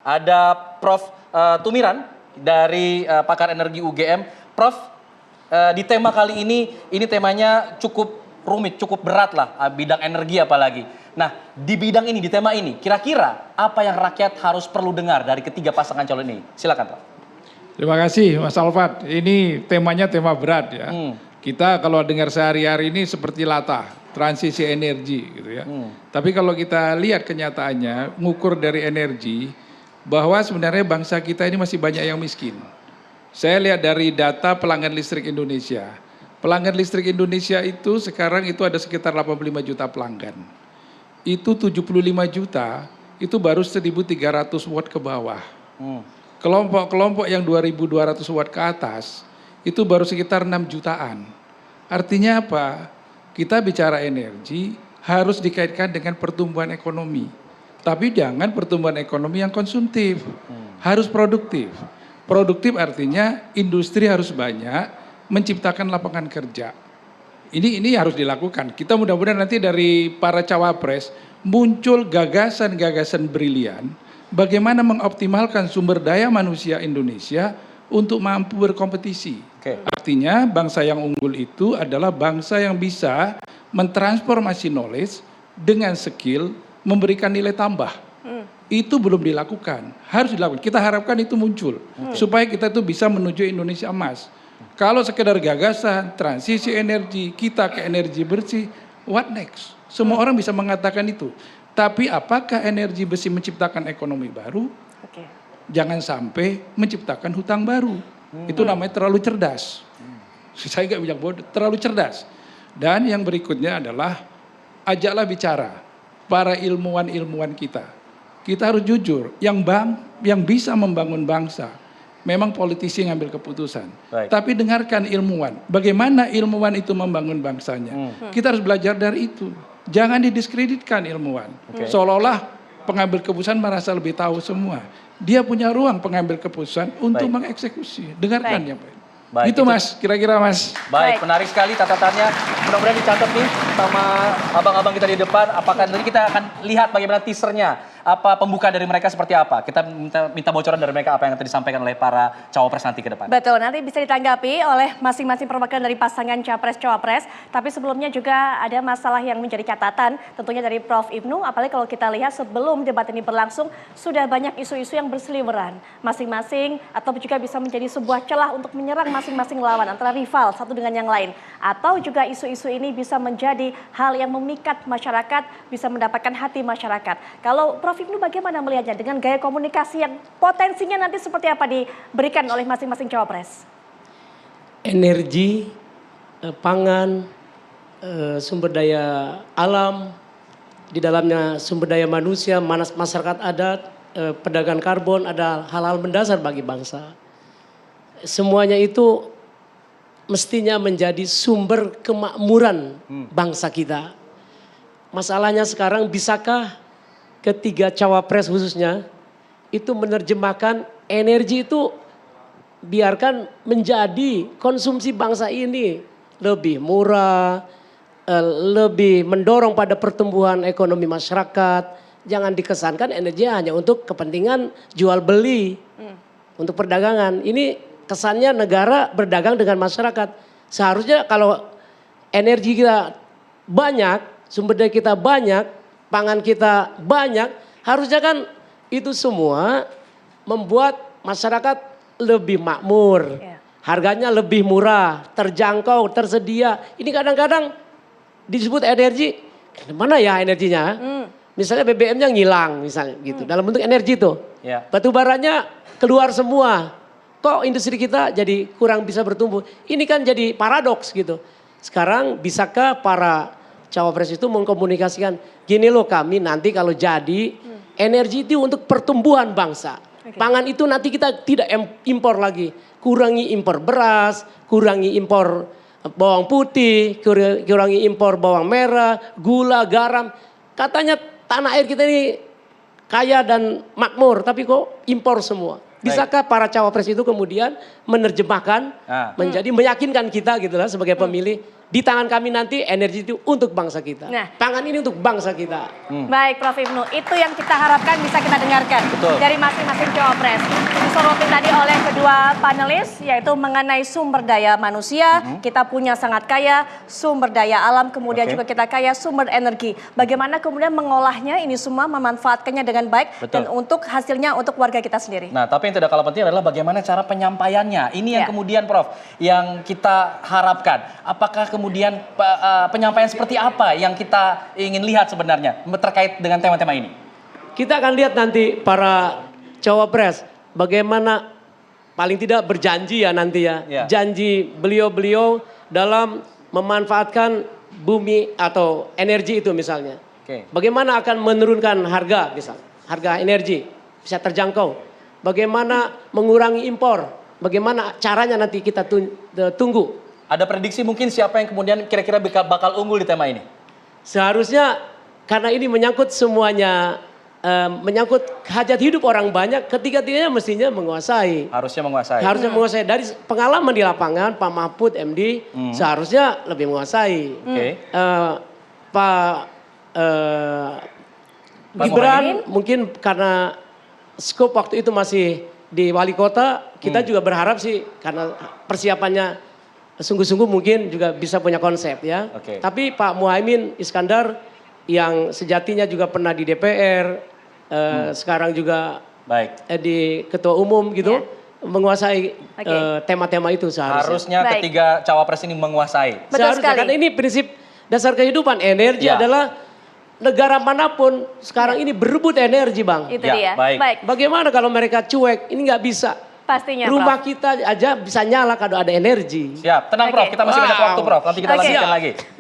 Ada Prof. Tumiran dari pakar energi UGM. Prof, di tema kali ini temanya cukup rumit, cukup berat lah, bidang energi apalagi. Nah, di bidang ini, di tema ini, kira-kira apa yang rakyat harus perlu dengar dari ketiga pasangan calon ini? Silakan, Prof. Terima kasih Mas Alfat. Ini temanya tema berat ya. Kita kalau dengar sehari-hari ini seperti latah, transisi energi gitu ya. Tapi kalau kita lihat kenyataannya, ngukur dari energi, bahwa sebenarnya bangsa kita ini masih banyak yang miskin. Saya lihat dari data pelanggan listrik Indonesia. Pelanggan listrik Indonesia itu sekarang itu ada sekitar 85 juta pelanggan. Itu 75 juta, itu baru 1.300 watt ke bawah. Kelompok-kelompok yang 2.200 watt ke atas, itu baru sekitar 6 jutaan. Artinya apa? Kita bicara energi harus dikaitkan dengan pertumbuhan ekonomi. Tapi jangan pertumbuhan ekonomi yang konsumtif, harus produktif. Produktif artinya industri harus banyak, menciptakan lapangan kerja. Ini harus dilakukan. Kita mudah-mudahan nanti dari para cawapres muncul gagasan-gagasan brilian bagaimana mengoptimalkan sumber daya manusia Indonesia untuk mampu berkompetisi. Artinya bangsa yang unggul itu adalah bangsa yang bisa mentransformasi knowledge dengan skill, memberikan nilai tambah. Itu belum dilakukan, harus dilakukan. Kita harapkan itu muncul supaya kita tuh bisa menuju Indonesia emas. Kalau sekedar gagasan, transisi energi, kita ke energi bersih, what next? Semua orang bisa mengatakan itu. Tapi apakah energi bersih menciptakan ekonomi baru? Jangan sampai menciptakan hutang baru. Itu namanya terlalu cerdas. Saya nggak bilang bodoh, terlalu cerdas. Dan yang berikutnya adalah ajaklah bicara para ilmuwan-ilmuwan kita. Kita harus jujur, yang bisa membangun bangsa. Memang politisi yang ngambil keputusan. Tapi dengarkan ilmuwan. Bagaimana ilmuwan itu membangun bangsanya. Kita harus belajar dari itu. Jangan didiskreditkan ilmuwan. Seolah-olah pengambil keputusan merasa lebih tahu semua. Dia punya ruang pengambil keputusan untuk mengeksekusi. Dengarkan ya Pak. Itu Mas, kira-kira Mas. Baik, menarik sekali catatannya. Mudah-mudahan dicatat nih sama abang-abang kita di depan. Apakah nanti kita akan lihat bagaimana teasernya. Apa pembuka dari mereka seperti apa? Kita minta bocoran dari mereka apa yang nanti disampaikan oleh para cawapres nanti ke depan. Betul, nanti bisa ditanggapi oleh masing-masing perwakilan dari pasangan capres-cawapres. Tapi sebelumnya juga ada masalah yang menjadi catatan tentunya dari Prof. Ibnu. Apalagi kalau kita lihat sebelum debat ini berlangsung sudah banyak isu-isu yang berseliweran. Masing-masing atau juga bisa menjadi sebuah celah untuk menyerang masing-masing lawan antara rival satu dengan yang lain. Atau juga isu-isu ini bisa menjadi hal yang memikat masyarakat, bisa mendapatkan hati masyarakat. Kalau Prof. Ibnu bagaimana melihatnya dengan gaya komunikasi yang potensinya nanti seperti apa diberikan oleh masing-masing cawapres? Energi, pangan, sumber daya alam, di dalamnya sumber daya manusia, masyarakat adat, perdagangan karbon, ada hal-hal mendasar bagi bangsa. Semuanya itu mestinya menjadi sumber kemakmuran bangsa kita. Masalahnya sekarang bisakah ketiga cawapres khususnya itu menerjemahkan energi itu biarkan menjadi konsumsi bangsa ini lebih murah, lebih mendorong pada pertumbuhan ekonomi masyarakat. Jangan dikesankan energi hanya untuk kepentingan jual beli, untuk perdagangan. Ini kesannya negara berdagang dengan masyarakat. Seharusnya kalau energi kita banyak, sumber daya kita banyak, pangan kita banyak, harusnya kan itu semua membuat masyarakat lebih makmur. Harganya lebih murah, terjangkau, tersedia. Ini kadang-kadang disebut energi, mana ya energinya? Misalnya BBM-nya ngilang misalnya gitu, dalam bentuk energi tuh. Batu baranya keluar semua. Kok industri kita jadi kurang bisa bertumbuh? Ini kan jadi paradoks gitu. Sekarang bisakah para cawapres itu mengkomunikasikan, gini loh kami nanti kalau jadi energi itu untuk pertumbuhan bangsa. Pangan itu nanti kita tidak impor lagi. Kurangi impor beras, kurangi impor bawang putih, kurangi impor bawang merah, gula, garam. Katanya tanah air kita ini kaya dan makmur, tapi kok impor semua. Bisakah para cawapres itu kemudian menerjemahkan menjadi meyakinkan kita gitu lah sebagai pemilih, di tangan kami nanti energi itu untuk bangsa kita. Nah. Pangan ini untuk bangsa kita. Baik Prof. Ibnu, itu yang kita harapkan bisa kita dengarkan Betul. dari masing-masing cawapres. Disoroti tadi oleh kedua panelis, yaitu mengenai sumber daya manusia, kita punya sangat kaya, sumber daya alam, kemudian Oke. juga kita kaya sumber energi. Bagaimana kemudian mengolahnya ini semua, memanfaatkannya dengan baik, Betul. dan untuk hasilnya untuk warga kita sendiri. Nah, tapi yang tidak kalah penting adalah bagaimana cara penyampaiannya. Ini yang Ya. kemudian, Prof, yang kita harapkan. Apakah kemudian penyampaian seperti apa yang kita ingin lihat sebenarnya terkait dengan tema-tema ini? Kita akan lihat nanti para cawapres bagaimana paling tidak berjanji ya nanti ya. Ya. Janji beliau-beliau dalam memanfaatkan bumi atau energi itu misalnya. Oke. Bagaimana akan menurunkan harga misal, harga energi bisa terjangkau. Bagaimana mengurangi impor. Bagaimana caranya nanti kita tunggu. Ada prediksi mungkin siapa yang kemudian kira-kira bakal unggul di tema ini? Seharusnya karena ini menyangkut semuanya, menyangkut hajat hidup orang banyak, ketiga-tiganya mestinya menguasai. Harusnya menguasai. Harusnya menguasai. Dari pengalaman di lapangan, Pak Mahfud MD seharusnya lebih menguasai. Oke. Pak Gibran mungkin karena skop waktu itu masih di wali kota, kita juga berharap sih karena persiapannya sungguh-sungguh mungkin juga bisa punya konsep ya. Oke. Tapi Pak Muhaimin Iskandar yang sejatinya juga pernah di DPR, sekarang juga Baik. di ketua umum gitu, menguasai Oke. tema-tema itu seharusnya. Harusnya Baik. ketiga cawapres ini menguasai. Betul Seharusnya, sekali. karena ini prinsip dasar kehidupan. Energi Ya. adalah negara manapun sekarang ini berebut energi, Bang. Itu Ya, dia. baik. Bagaimana kalau mereka cuek? Ini nggak bisa. Pastinya Rumah Prof. kita aja bisa nyala kalau ada energi. Siap. Tenang, Oke. Prof. Kita masih banyak Wow. waktu, Prof. Nanti kita Oke. lanjutkan lagi.